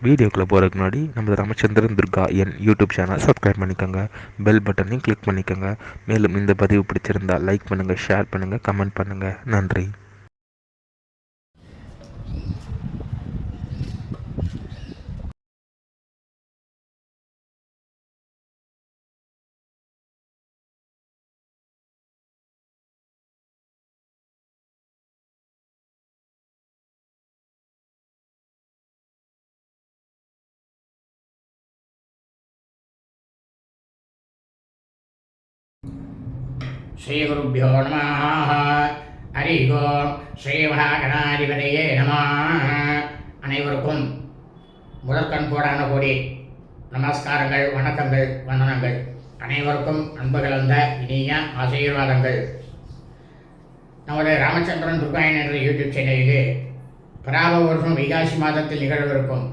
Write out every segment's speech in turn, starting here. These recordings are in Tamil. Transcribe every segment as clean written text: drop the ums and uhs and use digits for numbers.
வீடியோக்குள்ளே போகிறதுக்கு முன்னாடி நம்ம ராமச்சந்திரன் துர்கா என் யூடியூப் சேனல் சப்ஸ்கிரைப் பண்ணிக்கோங்க, பெல் பட்டனையும் கிளிக் பண்ணிக்கோங்க. மேலும் இந்த பதிவு பிடிச்சிருந்தால் லைக் பண்ணுங்கள், ஷேர் பண்ணுங்கள், கமெண்ட் பண்ணுங்கள். நன்றி. ஸ்ரீ குருப்யோ நமः. ஹரி ஓம். ஸ்ரீ மகாகணாதிபதியே நமः. அனைவருக்கும் முதற்கண் கோடான கோடி நமஸ்காரங்கள், வணக்கங்கள், வந்தனங்கள். அனைவருக்கும் அன்பு கலந்த இனிய ஆசீர்வாதங்கள். நமது ராமச்சந்திரன் துர்காயன் என்ற யூடியூப் சேனலிலே பராப வருஷம் வைகாசி மாதத்தில் நிகழவிருக்கும்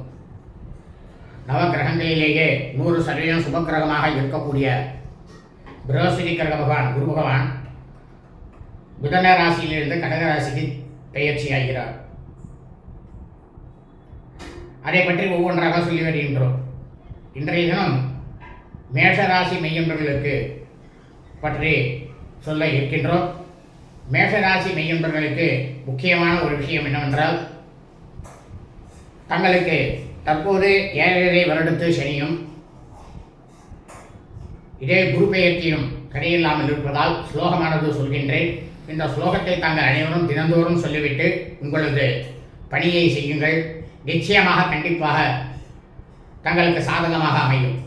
நவகிரகங்களிலேயே 100% சுபக்கிரகமாக இருக்கக்கூடிய பிரகஸ்பதி கிரக பகவான் குரு பகவான் புதன ராசியிலிருந்து கடக ராசிக்கு பெயர்ச்சியாகிறார். அதை பற்றி ஒவ்வொன்றாக சொல்லி வருகின்றோம். இன்றைய தினம் மேஷராசி மெய்யன்பர்களுக்கு பற்றி சொல்ல இருக்கின்றோம். மேஷராசி மெய்யன்பர்களுக்கு முக்கியமான ஒரு விஷயம் என்னவென்றால், தங்களுக்கு தற்போது 7.5 வருடத்து சனியும் இதே குரு பெயர்ச்சியும் தடையில்லாமல் இருப்பதால் ஸ்லோகமானது சொல்கின்றேன். இந்த ஸ்லோகத்தை தாங்கள் அனைவரும் தினந்தோறும் சொல்லிவிட்டு உங்களது பணியை செய்யுங்கள். நிச்சயமாக கண்டிப்பாக தங்களுக்கு சாதகமாக அமையும்.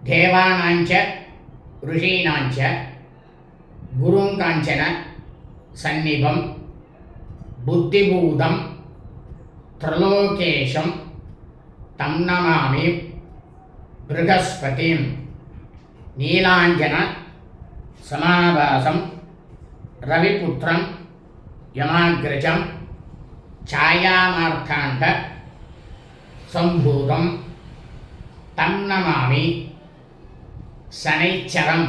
தேவானாஞ்ச ருஷீனாஞ்ச குருங்காஞ்சன சந்நிபம் புத்திபூதம் த்ரிலோகேஷம் தம் நமாமி ப்ருகஸ்பதிம் நீலாஞ்சன சமாபாசம் ரவிபுத்திரம் யமாக்ரஜம் சாயாமார்த்தாண்ட சம்பூதம் தம் நமாமி சனைச்சரம்.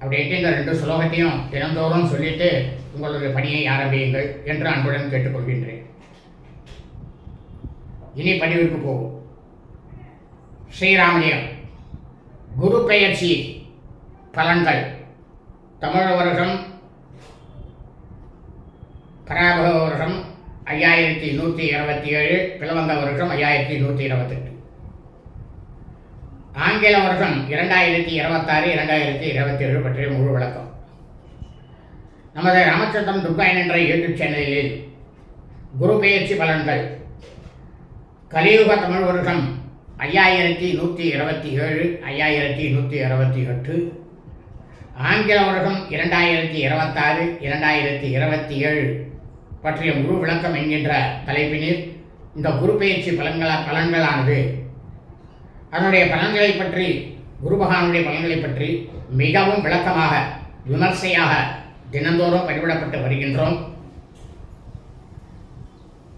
அப்படின்ட்டு இந்த 2 ஸ்லோகத்தையும் தினந்தோறும் சொல்லிட்டு உங்களுடைய பணியை ஆரம்பியுங்கள் என்று அன்புடன் கேட்டுக்கொள்கின்றேன். இனி பதிவிற்கு போகும். ஸ்ரீராமலியம் குரு பெயர்ச்சி பலன்கள். தமிழ் வருஷம் பராபக வருஷம் 5127, பிளவங்க வருஷம் 5128, ஆங்கில வருஷம் 2026, 2027 பற்றிய முழு விளக்கம் நமது ராமச்சந்திரன் துர்காயன் என்ற யூடியூப் சேனலில் குரு பெயர்ச்சி பலன்கள். கலியுக தமிழ் வருஷம் 5127, 5168, ஆங்கில வருடம் 2026, 2027 பற்றிய முழு விளக்கம் என்கின்ற தலைப்பினில் இந்த குரு பெயர்ச்சி பலன்களானது அதனுடைய பலன்களை பற்றி, குரு பகவானுடைய பலன்களை பற்றி மிகவும் விளக்கமாக விமர்சையாக தினந்தோறும் பதிவிடப்பட்டு வருகின்றோம்.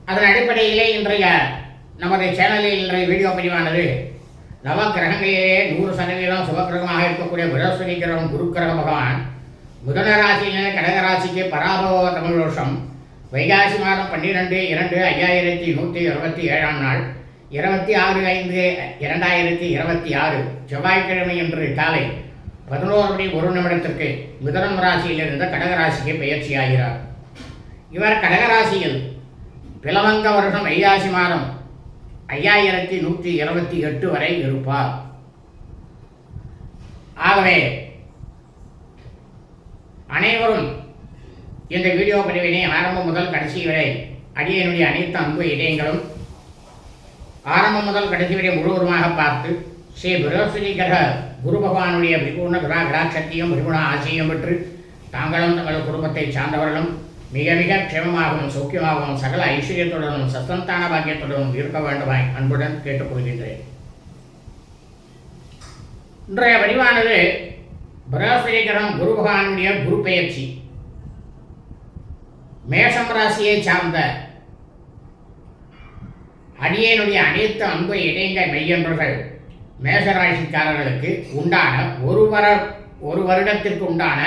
அதன் அடிப்படையிலே இன்றைய நமது சேனலில் இன்றைய வீடியோ பதிவானது நவ கிரகங்களிலேயே 100% சுபக்கிரகமாக இருக்கக்கூடிய பிரகஸ்பதி கிரகம் குரு கிரக பகவான் புதன ராசியிலே கடகராசிக்கு பராபவ தமிழ் வருஷம் வைகாசி மாதம் 12/2/5167 நாள் 26/5/2026 செவ்வாய்க்கிழமை என்று காலை 11:01 மிதுனம் ராசியிலிருந்து கடகராசிக்கு பெயர்ச்சியாகிறார். இவர் கடகராசியில் பிளவங்க வருஷம் வைகாசி மாதம் 5128 வரை இருப்பார். ஆகவே அனைவரும் இந்த வீடியோ பதிவினை ஆரம்பம் முதல் கடைசி வரை அடியனுடைய அனைத்து அன்பு இதயங்களும் ஆரம்பம் முதல் கடைசி வரை முழுவதுமாக பார்த்து ஸ்ரீ பிரகஸ்பதி கிரக குரு பகவானுடைய பரிபூர்ண கடாட்சத்தையும் பரிபூர்ண ஆசையும் பெற்று தாங்களும் தங்கள் குடும்பத்தை சார்ந்தவர்களும் மிக மிக க்ஷேமமாகவும் சௌக்கியமாகவும் சகல ஐஸ்வர்யத்துடனும் சத்தந்தான பாக்கியத்துடனும் இருக்க வேண்டுமாய் அன்புடன் கேட்டுக்கொள்கின்றேன். இன்றைய பதிவானது பிரகஸ்பதி கிரகம் குரு பகவானுடைய குரு பெயர்ச்சி. மேஷம் ராசியை சார்ந்த அடியனுடைய அனைத்து அன்பு இணைந்த மெய்யன்பர்கள் மேஷராசிக்காரர்களுக்கு உண்டான ஒரு வருடத்திற்கு உண்டான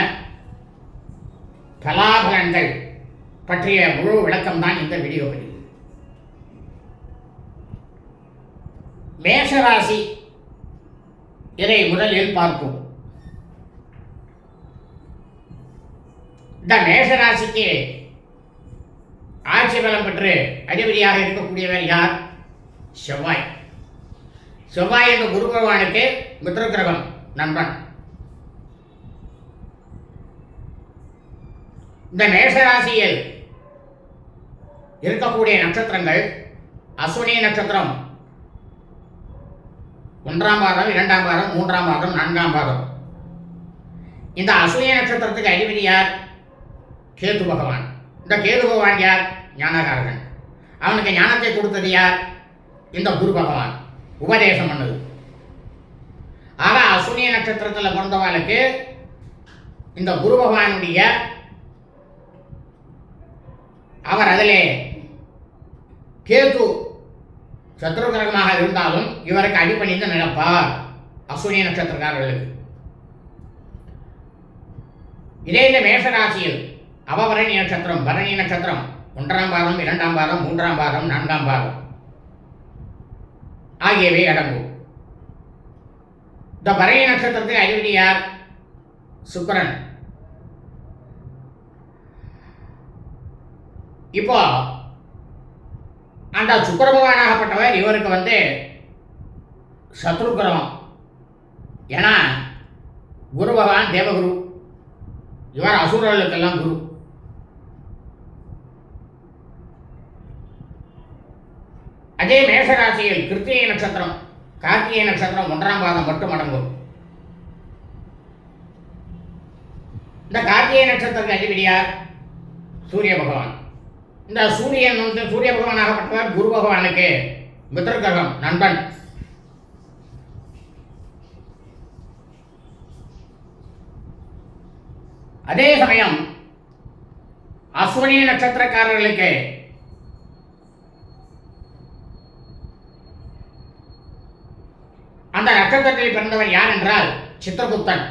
பலாபலன்கள் பற்றிய முழு விளக்கம்தான் இந்த வீடியோ பதிவு. மேஷராசி, இதை முதலில் பார்ப்போம். இந்த மேஷராசிக்கு ஆட்சி பலம் பெற்று அதிபதியாக இருக்கக்கூடியவர் யார்? செவ்வாய். செவ்வாய் என்ற குரு பகவானுக்கு மித்ர கிரகம், நண்பன். இந்த மேஷராசியில் இருக்கக்கூடிய நட்சத்திரங்கள் அஸ்வினி நட்சத்திரம் 1ஆம் பாதம், 2ஆம் பாதம், 3ஆம் பாதம், 4ஆம் பாதம். இந்த அஸ்வினி நட்சத்திரத்துக்கு அதிபதி யார்? கேது பகவான். இந்த கேது பகவான் யார்? ஞானகாரகன். அவனுக்கு ஞானத்தை கொடுத்தது யார்? இந்த குரு பகவான் உபதேசம் பண்ணது. ஆக அஸ்வினி நட்சத்திரத்தில் பிறந்தவர்களுக்கு இந்த குரு பகவானுடைய அவர் அதிலே கேது சத்ரு கிரகமாக இருந்தாலும் இவருக்கு அடிபணிந்து நடப்பார் அஸ்வினி நட்சத்திரக்காரர்களுக்கு. இதே இந்த மேஷராசியில் அவபரணி நட்சத்திரம், பரணி நட்சத்திரம் 1ஆம் பாதம், 2ஆம் பாதம், 3ஆம் பாதம், 4ஆம் பாதம் ஆகியவை அடங்கும். இந்த பரணி நட்சத்திரத்துக்கு அதிபதி யார்? சுக்கிரன். இப்போ அந்த சுக்கிர பகவானாகப்பட்டவர் இவருக்கு சத்ரு கிரகம். ஏன்னா குரு பகவான் தேவகுரு, இவர் அசுரர்களுக்கெல்லாம் குரு. அதே மேஷராசியில் கிருத்திகை நட்சத்திரம், கார்த்திகை நட்சத்திரம் 1ஆம் பாதம் மட்டும் அடங்கும். இந்த கார்த்திகை நட்சத்திரத்துக்கு அதிபதியார் சூரிய பகவான். இந்த சூரியன் சூரிய பகவானாகப்பட்டவர் குரு பகவானுக்கு மித்ர கிரகம், நண்பன். அதே சமயம் அஸ்வினி நட்சத்திரக்காரர்களுக்கு அந்த நட்சத்திரத்தில் பிறந்தவர் யார் என்றால் சித்திரகுப்தன்.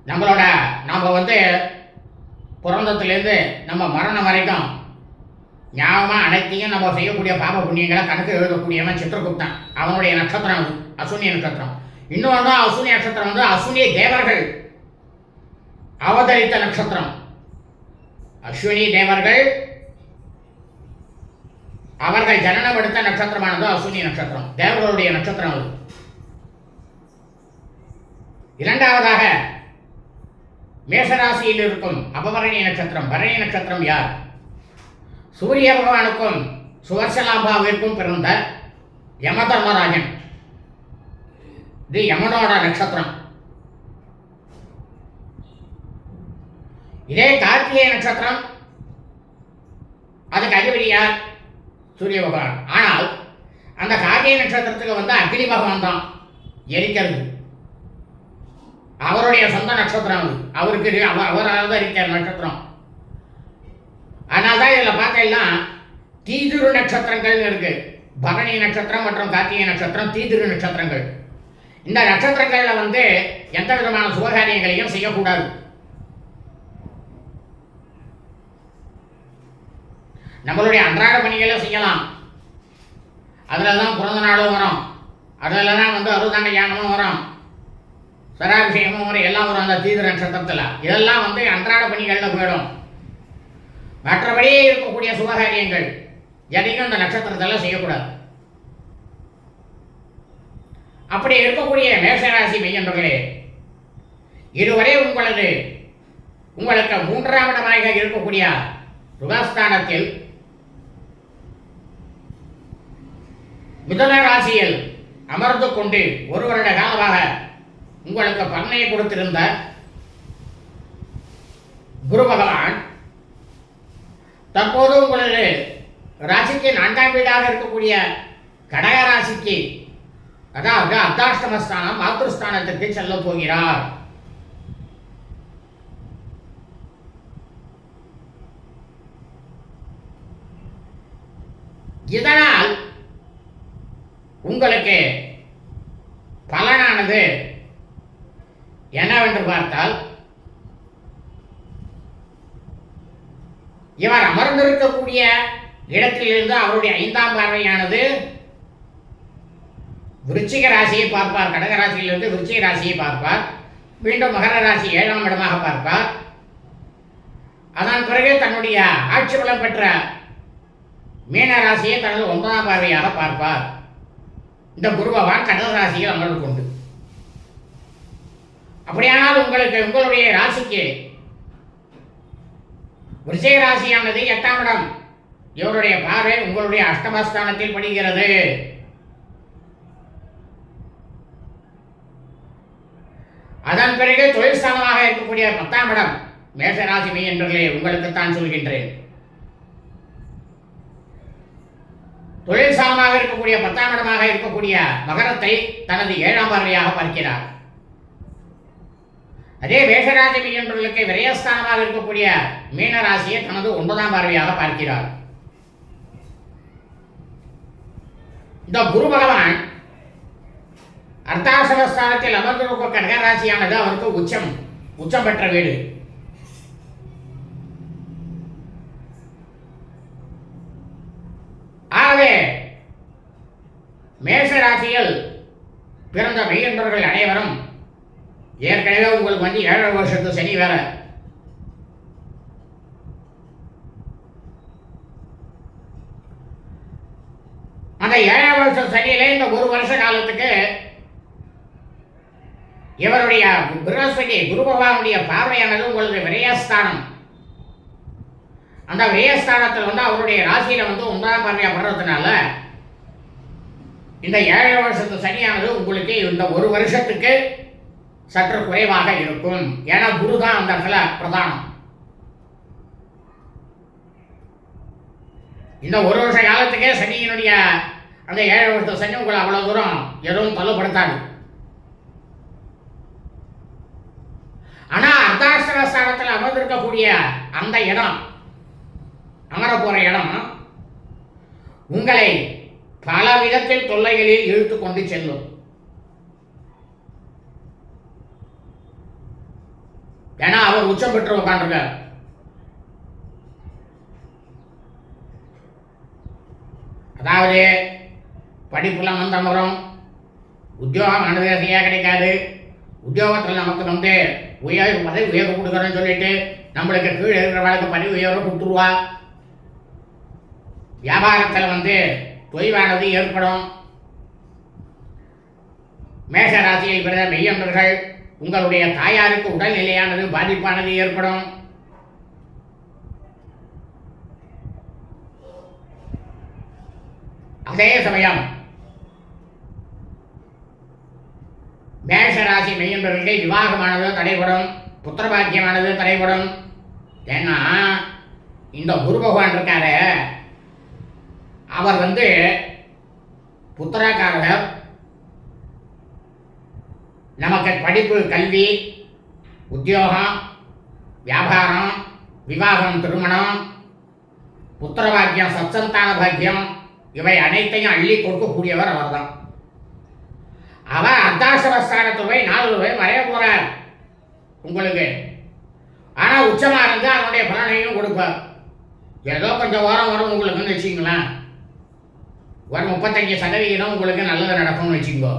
நாம பிறந்தத்திலேருந்து நம்ம மரணம் வரைக்கும் ஞாபகமாக அனைத்தையும் நம்ம செய்யக்கூடிய பாப புண்ணியங்களை கணக்கு எழுதக்கூடியவன் சித்திரகுப்தன். அவனுடைய நட்சத்திரம் அஸ்வினி நட்சத்திரம். இன்னொன்று அஸ்வினி நட்சத்திரம் அஸ்வினி தேவர்கள் அவதரித்த நட்சத்திரம். அஸ்வினி தேவர்கள் அவர்கள் ஜனனம் எடுத்த நட்சத்திரமானது அஸ்வினி நட்சத்திரம், தேவர்களுடைய நட்சத்திரம் அது. இரண்டாவதாக மேஷராசியில் இருக்கும் அபபரணி நட்சத்திரம், பரணி நட்சத்திரம் யார்? சூரிய பகவானுக்கும் சுவர்சலாம்பாவிற்கும் பிறந்த யம தர்மராஜன். இது யமனோட நட்சத்திரம். இதே கார்த்திகை நட்சத்திரம், அதுக்கு அதிபதி யார்? சூரிய பகவான். ஆனால் அந்த கார்த்திகை நட்சத்திரத்துக்கு அக்னி பகவான் தான் எரிக்கிறது. அவருடைய சொந்த நட்சத்திரம் அது. அவருக்கு அவரால் தான் இருக்கிற நட்சத்திரம். ஆனால் தான் இதில் பார்த்தீங்கன்னா தீதிரு நட்சத்திரங்கள் இருக்கு. பரணி நட்சத்திரம் மற்றும் கார்த்திகை நட்சத்திரம் தீதிரு நட்சத்திரங்கள். இந்த நட்சத்திரங்களில் எந்த விதமான சுபகாரியங்களையும் செய்யக்கூடாது. நம்மளுடைய அன்றாட பணிகளை செய்யலாம். அதில் தான் பிறந்த நாளும் வரும், அதில் தான் அறுதாண்ட யானமும் வரும், சராபிஷேகமும் வரும், எல்லாம் வரும் அந்த தீதிர நட்சத்திரத்தில். இதெல்லாம் அன்றாட பணிகளில் போயிடும். மற்றபடியே இருக்கக்கூடிய சுபகாரியங்கள் எதையும் இந்த நட்சத்திரத்தில் செய்யக்கூடாது. அப்படி இருக்கக்கூடிய மேஷராசி மெய்யன்பர்களே, இதுவரை உங்களுக்கு 3ஆம் இடமாக இருக்கக்கூடிய ருகாஸ்தானத்தில் மிதுன ராசியில் அமர்ந்து கொண்டு 1 வருட காலமாக உங்களுக்கு பலனை கொடுத்திருந்த குரு பகவான் தற்போது உங்களது ராசிக்கு 4ஆம் வீடாக இருக்கக்கூடிய கடக ராசிக்கு, அதாவது அர்த்தாஷ்டமஸ்தானம் மாத்ருஸ்தானத்திற்கு செல்ல போகிறார். இதனால் உங்களுக்கு பலனானது என்னவென்று பார்த்தால், இவர் அமர்ந்திருக்கக்கூடிய இடத்திலிருந்து அவருடைய 5ஆம் பார்வையானது விருச்சிக ராசியை பார்ப்பார். கடக ராசியிலிருந்து விருச்சிக ராசியை பார்ப்பார். மீண்டும் மகர ராசி 7ஆம் இடமாக பார்ப்பார். அதன் பிறகு தன்னுடைய ஆட்சி பலம் பெற்ற மீன ராசியை தனது 9ஆம் பார்வையாக பார்ப்பார். இந்த குரு பகவான் கடக ராசியில் அமர்ந்து கொண்டு, அப்படியானால் உங்களுடைய ராசிக்கு விருச்சிக ராசியானது 8ஆம் இடம். இவருடைய பார்வை உங்களுடைய அஷ்டமஸ்தானத்தில் படுகிறது. அதன் பிறகு தொழில் ஸ்தானமாக இருக்கக்கூடிய 10ஆம் இடம். மேஷராசி மெய்யன்பர்களே, உங்களுக்குத்தான் சொல்கின்றேன். தொழில் ஸ்தானமாக இருக்கக்கூடிய 10ஆம் இடமாக இருக்கக்கூடிய மகரத்தை தனது 7ஆம் பார்வையாக பார்க்கிறார். அதே மேஷராசி மெய்யன்பர்களுக்கு விரயஸ்தானமாக இருக்கக்கூடிய மீனராசியை தனது 9ஆம் பார்வையாக பார்க்கிறார். இந்த குரு பகவான் அர்த்தாசிரமஸ்தானத்தில் அமர்ந்திருக்கும் கடகராசியானது அவருக்கு உச்சம் பெற்ற வீடு. ஆகவே மேஷ ராசியில் பிறந்த மெய்யன்பர்கள் அனைவரும் ஏற்கனவே உங்களுக்கு 7 வருஷத்து சனி வேற. அந்த 7ஆம் வருஷம் சனியிலே இந்த 1 வருஷ காலத்துக்கு இவருடைய பிரகஸ்பதி குரு பகவானுடைய பார்வையானது உங்களுக்கு விரயஸ்தானம். அந்த விரயஸ்தானத்தில் அவருடைய ராசியில 9ஆம் பார்வையா படுறதுனால இந்த 7 வருஷத்து சனியானது உங்களுக்கு இந்த 1 வருஷத்துக்கு சற்று குறைவாக இருக்கும். ஏன்னா குரு தான் அந்த இடத்துல பிரதானம். இந்த 1 வருஷ காலத்துக்கே சனியினுடைய அந்த 7 வருஷத்து சனி உங்களை அவ்வளவு தூரம் எதுவும் தொல்லைப்படுத்தாது. ஆனா அர்த்தாஷ்டமஸ்தானத்தில் அமர்ந்திருக்கக்கூடிய அந்த இடம், அமர போற இடம், உங்களை பல விதத்தில் தொல்லைகளில் இழுத்து கொண்டு செல்லும். ஏன்னா அவர் உச்சம் பெற்று உட்காந்துருக்கார். அதாவது படிப்புல மந்தம் வரும், உத்தியோகம் அனுதேசையாக கிடைக்காது. உத்தியோகத்தில் நமக்கு பதவி உயர்வு கொடுக்குறேன்னு சொல்லிட்டு நம்மளுக்கு கீழே இருக்கிறவங்களுக்கு பதவி உயர்வு கொடுத்துருவா. வியாபாரத்தில் தொய்வானது ஏற்படும். மேஷ ராசியில் பிறந்த மெய்யன்பர்கள் உங்களுடைய தாயாருக்கு உடல்நிலையானது பாதிப்பானது ஏற்படும். அதே சமயம் மேஷ ராசி மெய்யன்பர்களுக்கு விவாகமானது தடைபடும், புத்திரபாக்கியமானது தடைபடும். ஏன்னா இந்த குரு பகவான் இருக்காரு, அவர் புத்திரக்காரர். நமக்கு படிப்பு, கல்வி, உத்தியோகம், வியாபாரம், விவாகம், திருமணம், புத்திரபாக்கியம், சத்சந்தான பாக்கியம், இவை அனைத்தையும் அள்ளி கொடுக்கக்கூடியவர் அவர் தான். அவர் அர்த்தாசிரமஸ்தானத்தில் போய் 4 ரூபாய் மறைய போறார் உங்களுக்கு. ஆனா உச்சமா இருந்து அதனுடைய பலனையும் கொடுப்பார். ஏதோ கொஞ்சம் வாரம் வரும் உங்களுக்குன்னு வச்சுங்களேன். ஒரு 35% உங்களுக்கு நல்லது நடக்கும்னு வச்சுக்கோ.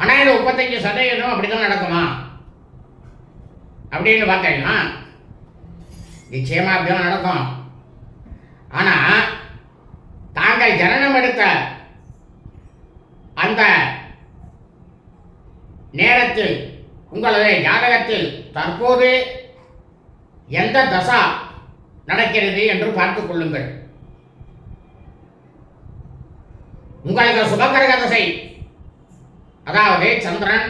ஆனா இந்த 35% அப்படிதான் நடக்குமா அப்படின்னு பார்த்தீங்கன்னா நிச்சயமா அப்படிதான் நடக்கும். ஆனா தாங்கள் ஜனனம் எடுத்த அந்த நேரத்தில் உங்களுடைய ஜாதகத்தில் தற்போது எந்த தசா நடக்கிறது என்று பார்த்துக் கொள்ளுங்கள். உங்களுக்கு சுபகிரக தசை, அதாவது சந்திரன்,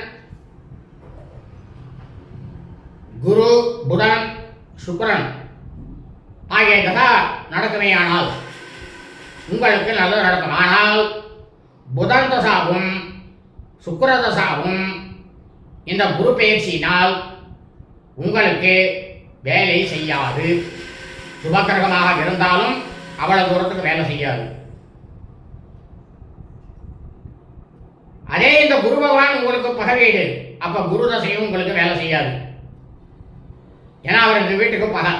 குரு, புதன், சுக்கிரன் ஆகிய தசா நடக்குமேயானால் உங்களுக்கு நல்லது நடக்கும். ஆனால் புதன் தசாவும் சுக்கிர தசாவும் இந்த குரு பயிற்சியினால் உங்களுக்கு வேலை செய்யாது. சுபகிரகமாக இருந்தாலும் அவ்வளவு தூரத்துக்கு வேலை செய்யாது. அதே இந்த குரு பகவான் உங்களுக்கு பகவீடு, அப்ப குரு தசையும் உங்களுக்கு வேலை செய்யாது. ஏன்னா அவர் இந்த வீட்டுக்கு பகை.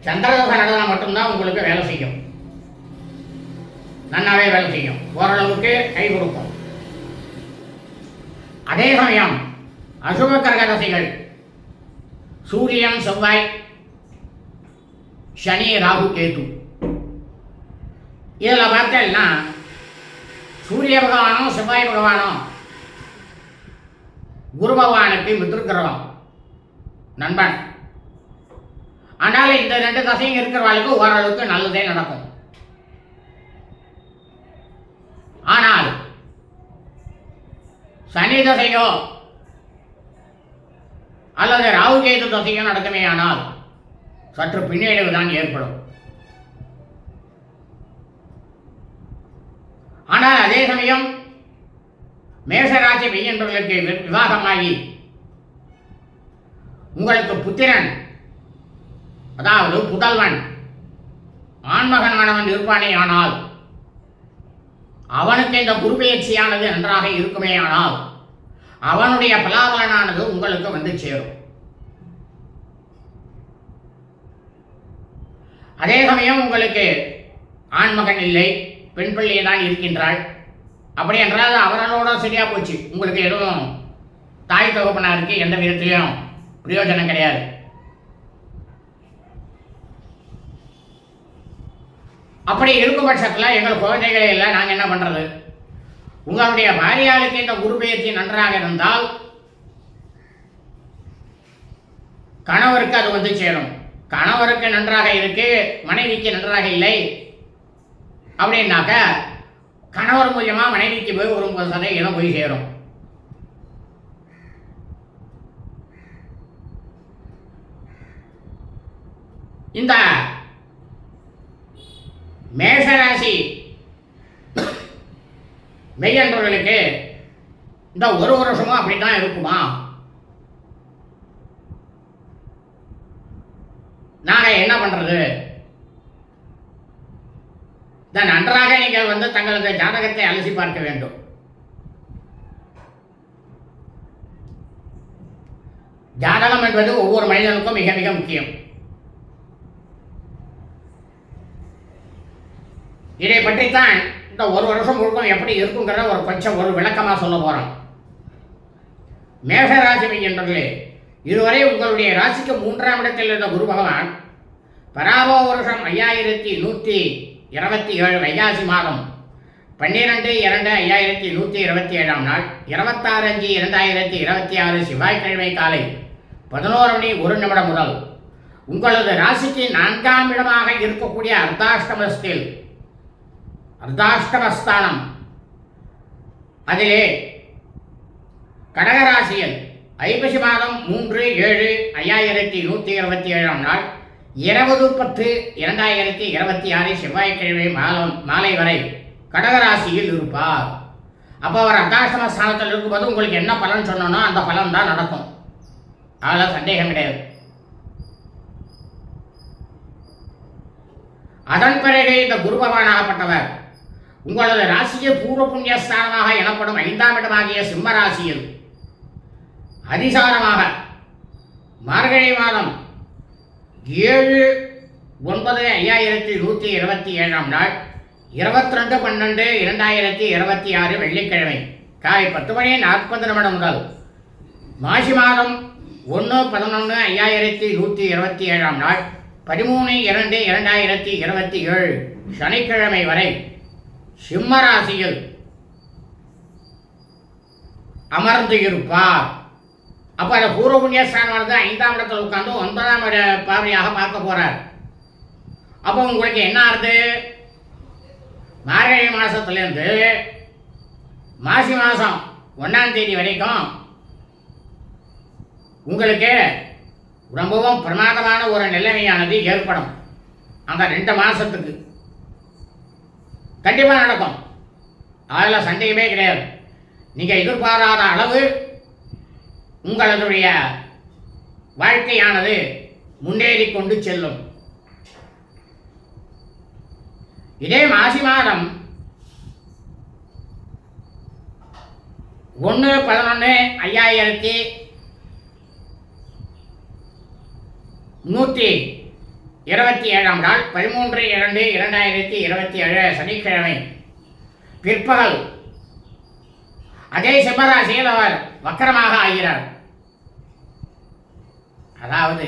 சந்திரதசை நடந்தால் மட்டும்தான் உங்களுக்கு வேலை செய்யும், நன்னாவே வேலை செய்யும், ஓரளவுக்கு கை கொடுக்கும். அதே சமயம் அசுப கிரக தசைகள் சூரியன், செவ்வாய், சனி, ராகு, கேது, இதில் பார்த்தேன்னா சூரிய பகவானும் செவ்வாய் பகவானும் குரு பகவானுக்கு மித்திருக்கிறோம் நண்பன். ஆனால் இந்த 2 தசையும் இருக்கிறவர்களுக்கு ஓரளவுக்கு நல்லதே நடக்கும். ஆனால் சனி தசையோ அல்லது ராகு கேது தசையோ நடக்குமே ஆனால் சற்று பின்னடைவு தான் ஏற்படும். ஆனால் அதே சமயம் மேஷராசி பெய்யன்றவர்களுக்கு விவாகமாகி உங்களுக்கு புத்திரன், அதாவது புதல்வன், ஆண்மகனானவன் இருப்பானே ஆனால் அவனுக்கு இந்த குரு பயிற்சியானது நன்றாக இருக்குமே ஆனால் அவனுடைய பலாபலனானது உங்களுக்கு வந்து சேரும். அதே சமயம் உங்களுக்கு ஆண்மகன் இல்லை, பெண் பிள்ளை தான் இருக்கின்றாள், அப்படி என்றால் அவர்களோட சரியா போச்சு, உங்களுக்கு எதுவும் தாய் தகப்பனாருக்கு எந்த விதத்திலையும் பிரயோஜனம் கிடையாது. அப்படி இருக்கும் பட்சத்தில் எங்கள் குழந்தைகளை எல்லாம் நாங்கள் என்ன பண்ணுறது? உங்களுடைய பாரியாளுக்கு இந்த குரு பயிற்சி நன்றாக இருந்தால் கணவருக்கு அது வந்து சேரும். கணவருக்கு நன்றாக இருக்கு, மனைவிக்கு நன்றாக இல்லை அப்படின்னாக்க கணவர் மூலியமா மனைவிக்கு போய் ஒரு 30% போய் சேரும். இந்த மேஷராசி மெய்யன்பர்களுக்கு இந்த ஒரு வருஷமும் அப்படித்தான் இருக்குமா? நாங்க என்ன பண்றது? நன்றாக நீங்கள் வந்து தங்களது ஜாதகத்தை அலசி பார்க்க வேண்டும். ஜாதகம் என்பது ஒவ்வொரு மனிதனுக்கும் மிக மிக முக்கியம். இதை பற்றித்தான் இந்த ஒரு வருஷம் முழுக்க எப்படி இருக்குங்கிறத ஒரு விளக்கமாக சொல்ல போறோம். மேஷராசி என்பர்களே, இதுவரை உங்களுடைய ராசிக்கு 3ஆம் இடத்தில் இருந்த குரு பகவான் பராபோ வருஷம் 5127 வைகாசி மாதம் 12/2/5127 நாள் 26/5/2026 செவ்வாய்க்கிழமை காலை 11:01 முதல் உங்களது ராசிக்கு 4ஆம் இடமாக இருக்கக்கூடிய அர்த்தாஷ்டமஸ்தானம் அதிலே கடகராசியில் ஐப்பசி மாதம் 3/7/5127 நாள் 20/10/2026 செவ்வாய்க்கிழமை மாலை வரை கடகராசியில் இருப்பார். அப்போ அவர் அர்த்தாஷ்டம ஸ்தானத்தில் இருக்கும்போது உங்களுக்கு என்ன பலன் சொன்னோன்னா அந்த பலன் தான் நடக்கும், அதில் சந்தேகம் கிடையாது. அதன் பிறகு இந்த குரு பகவானாகப்பட்டவர் உங்களது ராசியை பூர்வ புண்ணிய ஸ்தானமாக எனப்படும் 5ஆம் இடமாகிய சிம்ம ராசியில் அதிசாரமாக மார்கழி மாதம் 7/9/5127 நாள் 22/12/2026 வெள்ளிக்கிழமை காலை 10:40 முதல் மாசி மாதம் 1/11/5127 நாள் 13/2/2027 சனிக்கிழமை வரை சிம்ம ராசியில் அமர்ந்து இருப்பார். அப்போ அந்த பூர்வ புண்ணியஸ்தானமானது 5ஆம் இடத்தில் உட்கார்ந்து 9ஆம் இட பார்வையாக பார்க்க போறார். அப்போ உங்களுக்கு என்ன ஆகுது? மார்கழி மாசத்துலேருந்து மாசி மாதம் 1ஆம் தேதி வரைக்கும் உங்களுக்கு ரொம்பவும் பிரமாதமான ஒரு நிலைமையானது ஏற்படும். அந்த 2 மாதத்துக்கு கண்டிப்பாக நடக்கும், அதில் சந்தேகமே கிடையாது. நீங்கள் எதிர்பாராத அளவு உங்களுடைய வாழ்க்கையானது முன்னேறி கொண்டு செல்லும். இதே மாசி மாதம் 1/11/5127 27ஆம் நாள் 13/2/2027 சனிக்கிழமை பிற்பகல் அதே சிம்மராசியில் அவர் வக்கரமாக ஆகிறார். அதாவது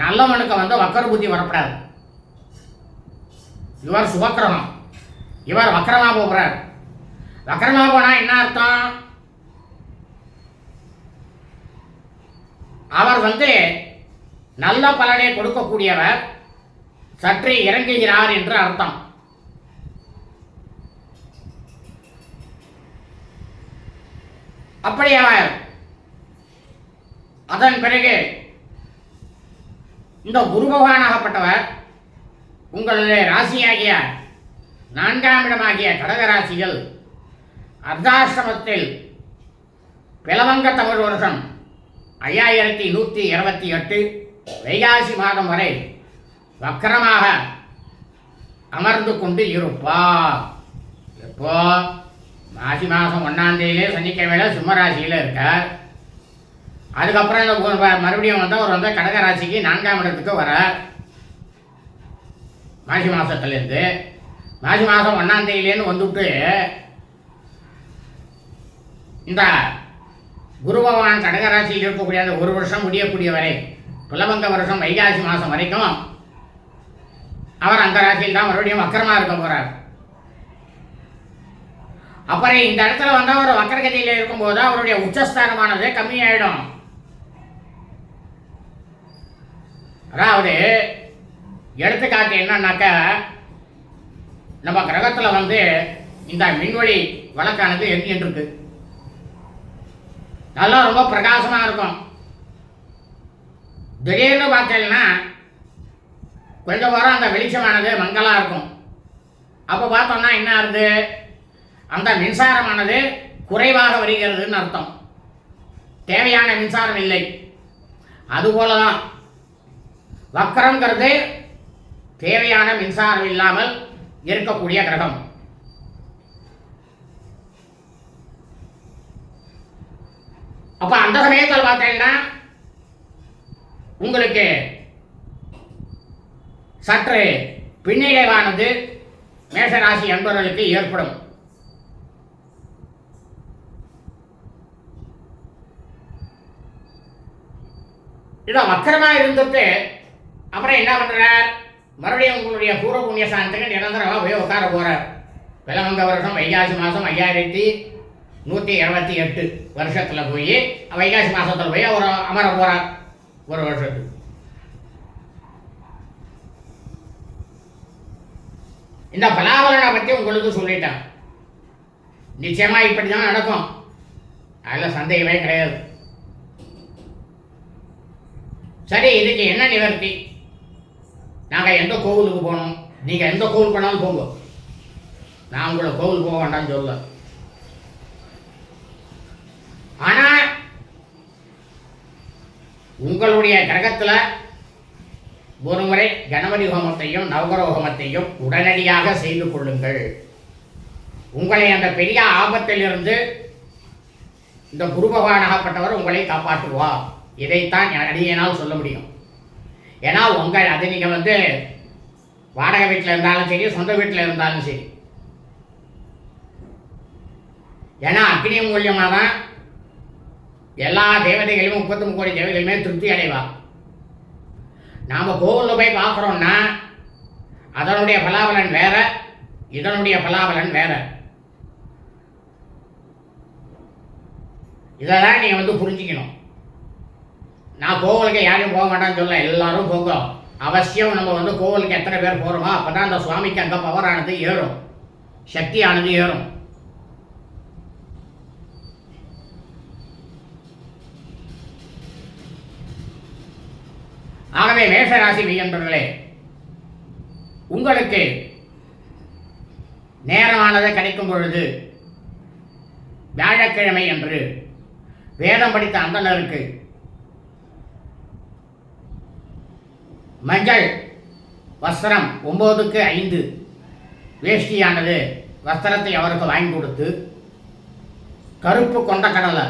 நல்லவனுக்கு வக்கர புத்தி வரப்படாது. இவர் சுபக்கிரமம், இவர் வக்கரமா போகிறார். வக்கரமா போனா என்ன அர்த்தம்? அவர் நல்ல பலனை கொடுக்கக்கூடியவர், சற்று இறங்குகிறார் என்று அர்த்தம். அப்படி அவர் அதன் பிறகு இந்த குரு பகவானாகப்பட்டவர் உங்களுடைய ராசியாகிய 4ஆம் இடமாகிய கடக ராசியில் அர்த்தாஷ்டமத்தில் பிளவங்க தமிழ் வருஷம் 5128 வைகாசி மாதம் வரை வக்கரமாக அமர்ந்து கொண்டு இருப்பார். எப்போ? மாசி மாதம் 1ஆம் தேதியிலே சனிக்கிழமையில சிம்மராசியில் இருக்கார். அதுக்கப்புறம் மறுபடியும் அவர் கடகராசிக்கு 4ஆம் இடத்துக்கு வரார். மாசி மாதத்துலேருந்து மாசி மாதம் 1ஆம் தேதியிலேருந்து வந்துவிட்டு இந்த குரு பகவான் கடகராசியில் இருக்கக்கூடிய அந்த ஒரு வருஷம் முடியக்கூடிய வரை புலவங்க வருஷம் வைகாசி மாதம் வரைக்கும் அவர் அந்த ராசியில் தான் மறுபடியும் வக்கரமாக இருக்க போகிறார். அப்புறம் இந்த இடத்துல அவர் வக்கரகதியில் இருக்கும்போது அவருடைய உச்சஸ்தானமானது கம்மியாயிடும். அதாவது எடுத்துக்காட்டு என்னன்னாக்கா, நம்ம கிரகத்தில் இந்த மின்வெளி வழக்கானது எரிஞ்சிட்டு இருக்கு. நல்லா ரொம்ப பிரகாசமாக இருக்கும். திடீர்னு பார்த்தீங்கன்னா கொஞ்சம் வாரம் அந்த வெளிச்சமானது மங்கலாக இருக்கும். அப்போ பார்த்தோம்னா என்ன ஆகுது? அந்த மின்சாரமானது குறைவாக வருகிறதுன்னு அர்த்தம். தேவையான மின்சாரம் இல்லை. அதுபோல தான் வக்கரங்கிறது தேவையான மின்சாரம் இல்லாமல் இருக்கக்கூடிய கிரகம். அப்ப அந்த சமயத்தில் பார்த்தீங்கன்னா உங்களுக்கு சற்று பின்னடைவானது மேஷராசி அன்பர்களுக்கு ஏற்படும். இதை வக்கரமா இருந்துட்டு அப்புறம் என்ன பண்றார்? மறுபடியும் உங்களுடைய பூர்வ புண்ணிய ஸ்தானத்துக்கு நிரந்தரமாக போய் உட்கார போறார். பிளவங்க வருஷம் வைகாசி மாதம் 5128 வருஷத்தில் போய் வைகாசி மாதத்தில் போய் அவர் அமர போறார் ஒரு வருஷத்துக்கு. இந்த பலாபலனை பற்றி உங்களுக்கு சொல்லிட்டேன். நிச்சயமா இப்படி தான் நடக்கும், அதில் சந்தேகமே கிடையாது. சரி, இதுக்கு என்ன நிவர்த்தி? நாங்கள் எந்த கோவிலுக்கு போகணும்? நீங்கள் எந்த கோவில் போனாலும் போங்க, நான் உங்களை கோவில் போக வேண்டாம்னு சொல்ல. ஆனால் உங்களுடைய கிரகத்தில் ஒரு முறை கணபதி ஹோமத்தையும் நவகிரக ஹோமத்தையும் உடனடியாக செய்து கொள்ளுங்கள். உங்களை அந்த பெரிய ஆபத்திலிருந்து இந்த குரு பகவானாகப்பட்டவர் உங்களை காப்பாற்றுவார். இதைத்தான் அடியேனால் சொல்ல முடியும். ஏன்னா அது நீங்கள் வாடகை வீட்டில் இருந்தாலும் சரி, சொந்த வீட்டில் இருந்தாலும் சரி, ஏன்னா அக்னி மூலியமாக தான் எல்லா தேவதைகளும் 33 கோடி தேவதைகளுமே திருப்தி அடைவார். நாம் கோவிலில் போய் பார்க்குறோம்னா அதனுடைய பலாபலன் வேற, இதனுடைய பலாபலன் வேற. இதெல்லாம் நீங்கள் புரிஞ்சுக்கணும். நான் கோவிலுக்கு யாரையும் போக மாட்டேன்னு சொல்ல, எல்லாரும் போங்க. அவசியம் நம்ம கோவிலுக்கு எத்தனை பேர் போகிறோமோ அப்போ தான் அந்த சுவாமிக்கு அங்கே பவரானது ஏறும், சக்தியானது ஏறும். ஆகவே மேஷராசி என்பவர்களே, உங்களுக்கு நேரமானதை கிடைக்கும் பொழுது வியாழக்கிழமை என்று வேதம் படித்த அந்தணருக்கு மஞ்சள் வஸ்திரம் 9க்கு 5 வேஷ்டியானது வஸ்திரத்தை அவருக்கு வாங்கி கொடுத்து, கருப்பு கொண்ட கடலை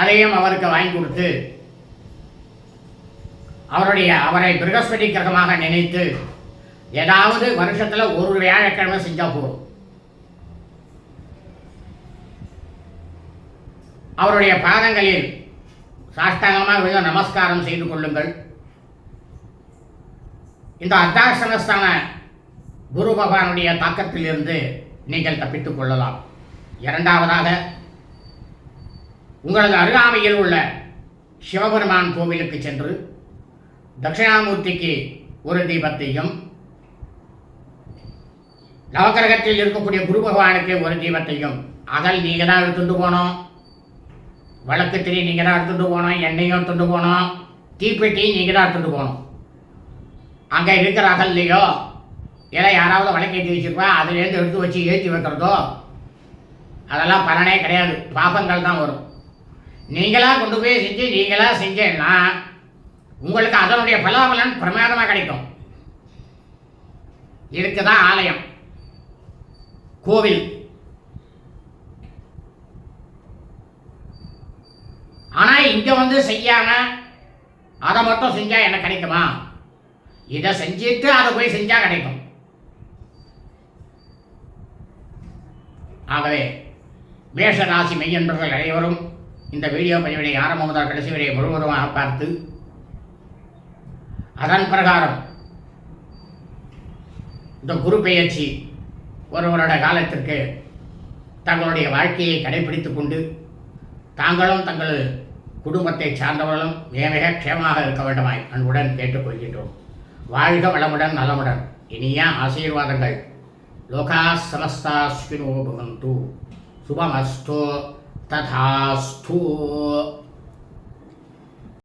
அதையும் அவருக்கு வாங்கி கொடுத்து, அவரை பிரகஸ்பதி கிரகமாக நினைத்து ஏதாவது வருஷத்தில் ஒரு வியாழக்கிழமை செஞ்சா போதும். அவருடைய பாதங்களில் சாஷ்டாங்கமாக விழுந்து நமஸ்காரம் செய்து கொள்ளுங்கள். இந்த அர்த்தாசிரமஸ்தான குரு பகவானுடைய தாக்கத்திலிருந்து நீங்கள் தப்பித்துக் கொள்ளலாம். இரண்டாவதாக, உங்களது அருகாமையில் உள்ள சிவபெருமான் கோவிலுக்கு சென்று தட்சிணாமூர்த்திக்கு ஒரு தீபத்தையும், நவகிரகத்தில் இருக்கக்கூடிய குரு பகவானுக்கு ஒரு தீபத்தையும், அகல் நீங்கள் தான் எடுத்துட்டு போனோம், வழக்கு திரி நீங்கள் தான் எடுத்துட்டு போனோம், எண்ணெயும் எடுத்துட்டு போனோம், தீப்பெட்டியும் நீங்கள் தான் எடுத்துட்டு போனோம். அங்கே இருக்கிற அகல்லையோ ஏதோ யாராவது வழக்கேற்றி வச்சுருப்பா, அதுலேருந்து எடுத்து வச்சு ஏற்றி வைக்கிறதோ அதெல்லாம் பலனே கிடையாது, பாபங்கள் தான் வரும். நீங்களாக கொண்டு போய் செஞ்சு நீங்களாக செஞ்சேன்னா உங்களுக்கு அதனுடைய பலாபலன் பிரமாதமாக கிடைக்கும். இதுக்கு தான் ஆலயம், கோவில். ஆனால் இங்கே வந்து செய்யாமல் அதை மட்டும் செஞ்சால் என்ன கிடைக்குமா? இதை செஞ்சுட்டு அதை போய் செஞ்சால் கிடைக்கும். ஆகவே மேஷ ராசி மெய்யன்பர்கள் அனைவரும் இந்த வீடியோ பதிவினை ஆரம்பம் முதல் கடைசி வரை முழுவதுமாக பார்த்து அதன் பிரகாரம் இந்த குரு பெயர்ச்சி ஒரு வருட காலத்திற்கு தங்களுடைய வாழ்க்கையை கடைபிடித்துக் கொண்டு தாங்களும் தங்கள் குடும்பத்தை சார்ந்தவர்களும் மிக க்ஷேமமாக இருக்க வேண்டுமாய் அன்புடன் கேட்டுக்கொள்கின்றோம். வாழ்க வளமுடன் நலமுடன். இனிய ஆசீர்வாதங்கள். லோகா சமஸ்தா சுகினோ பவந்து. சுபமஸ்து. ததாஸ்து.